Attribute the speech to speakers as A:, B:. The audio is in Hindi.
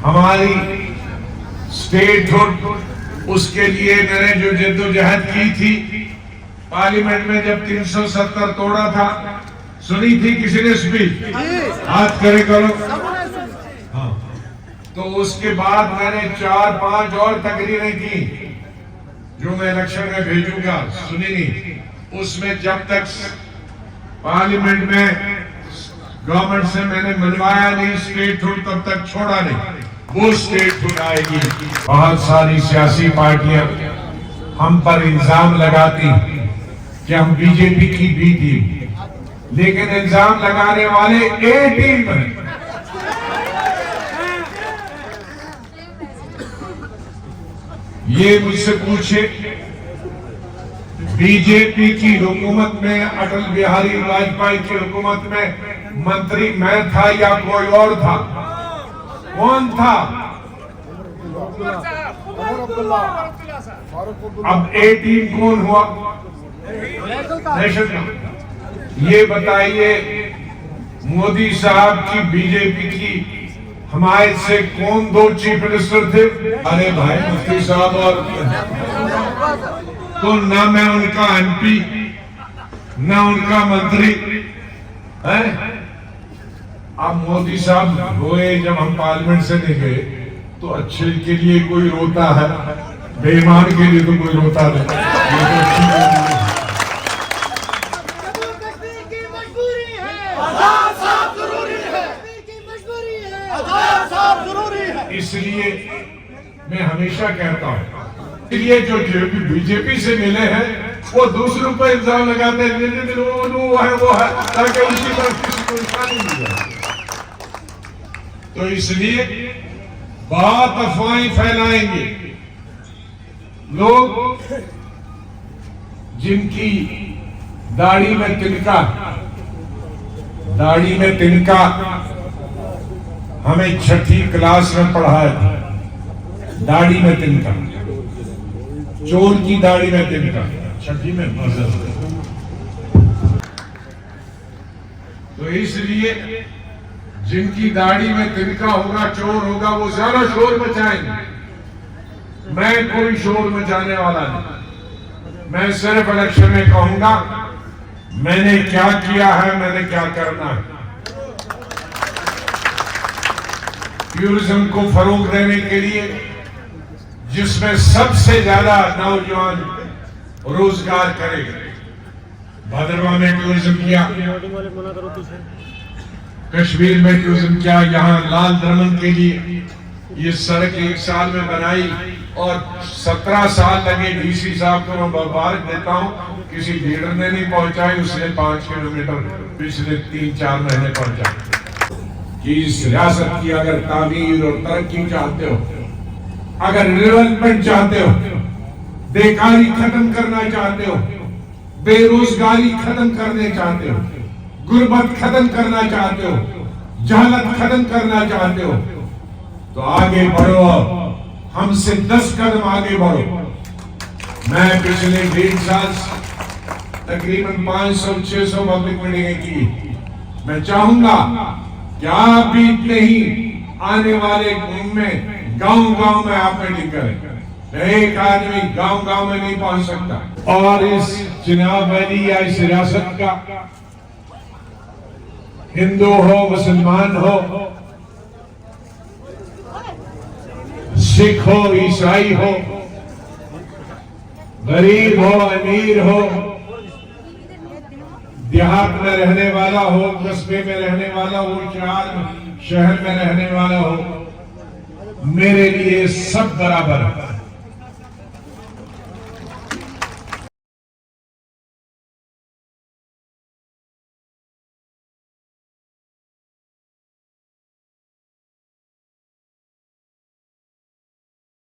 A: हमारी स्टेटहुड, उसके लिए मैंने जो जद्दोजहद की थी, पार्लियामेंट में जब 370 तोड़ा था, सुनी थी किसी ने स्पीच? हाथ खड़े करो। हाँ, तो उसके बाद मैंने 4-5 और तकरीरें की जो मैं इलेक्शन में भेजूंगा, सुनी नहीं। उसमें जब तक पार्लियामेंट में गवर्नमेंट से मैंने मिलवाया नहीं स्टेटहुड, तब तक छोड़ा नहीं। वो स्टेटहुड आएगी। बहुत सारी सियासी पार्टियां हम पर इल्जाम लगाती कि हम बीजेपी की बी टीम, लेकिन इल्जाम लगाने वाले ए टीम हैं। ये मुझसे पूछे, बीजेपी की हुकूमत में, अटल बिहारी वाजपेयी की हुकूमत में मंत्री मैं था या कोई और था? कौन था? अब ए टीम कौन हुआ? ये बताइए, मोदी साहब की बीजेपी की हमारे से कौन 2 चीफ मिनिस्टर थे? अरे भाई, मुफ्ती साहब और तो ना मैं उनका एमपी, ना उनका मंत्री है। अब मोदी साहब रोए जब हम पार्लियामेंट से नहीं गए, तो अच्छे के लिए कोई रोता है, बेईमान के लिए तो कोई रोता नहीं। इसलिए मैं हमेशा कहता हूं, इसलिए जो बीजेपी से मिले हैं वो दूसरों पर इल्जाम लगाते हैं वो है, ताकि उनकी तरफ किसी को निशानी मिल जाए। तो इसलिए बहुत अफवाहें फैलाएंगे लोग, जिनकी दाढ़ी में तिनका हमें 6ठी क्लास में पढ़ाया था। दाढ़ी में तिनका, चोर की दाढ़ी में तिनका, 6ठी में मजहब। तो इसलिए जिनकी दाढ़ी में तिनका होगा, चोर होगा, वो ज्यादा शोर मचाएंगे। मैं कोई शोर मचाने वाला नहीं। मैं सिर्फ इलेक्शन में कहूंगा मैंने क्या किया है, मैंने क्या करना है। टूरिज्म को फरोग देने के लिए, जिसमें सबसे ज्यादा नौजवान रोजगार करेंगे, भद्रवाह में टूरिज्म किया, कश्मीर में टूरिज्म किया, यहाँ लाल दमन के लिए ये सड़क 1 साल में बनाई और 17 साल लगे। डीसी साहब को मैं मुबारक देता हूँ, किसी लीडर ने नहीं पहुंचाई, उसने 5 किलोमीटर पिछले 3-4 महीने पहुंचाई। कि इस रियासत की अगर तामीर और तरक्की चाहते हो, अगर डेवलपमेंट चाहते हो, बेकारी खत्म करना चाहते हो, बेरोजगारी खत्म करने चाहते हो, गुर्बत खत्म करना चाहते हो, जहालत खत्म करना चाहते हो, तो आगे बढ़ो। हमसे 10 कदम आगे बढ़ो। मैं पिछले 1.5 साल तकरीबन 500-600 पब्लिक मीटिंगें की। मैं चाहूंगा कि आप भी इतने ही आने वाले में गांव-गांव में आप मीटिंग करें। एक आदमी गांव-गांव में नहीं पहुंच सकता। और इस चिनाब वैली या इस रियासत का हिंदू हो, मुसलमान हो, सिख हो, ईसाई हो, गरीब हो, अमीर हो, देहात में रहने वाला हो, कस्बे में रहने वाला हो, शहर में रहने वाला हो, मेरे लिए सब बराबर है।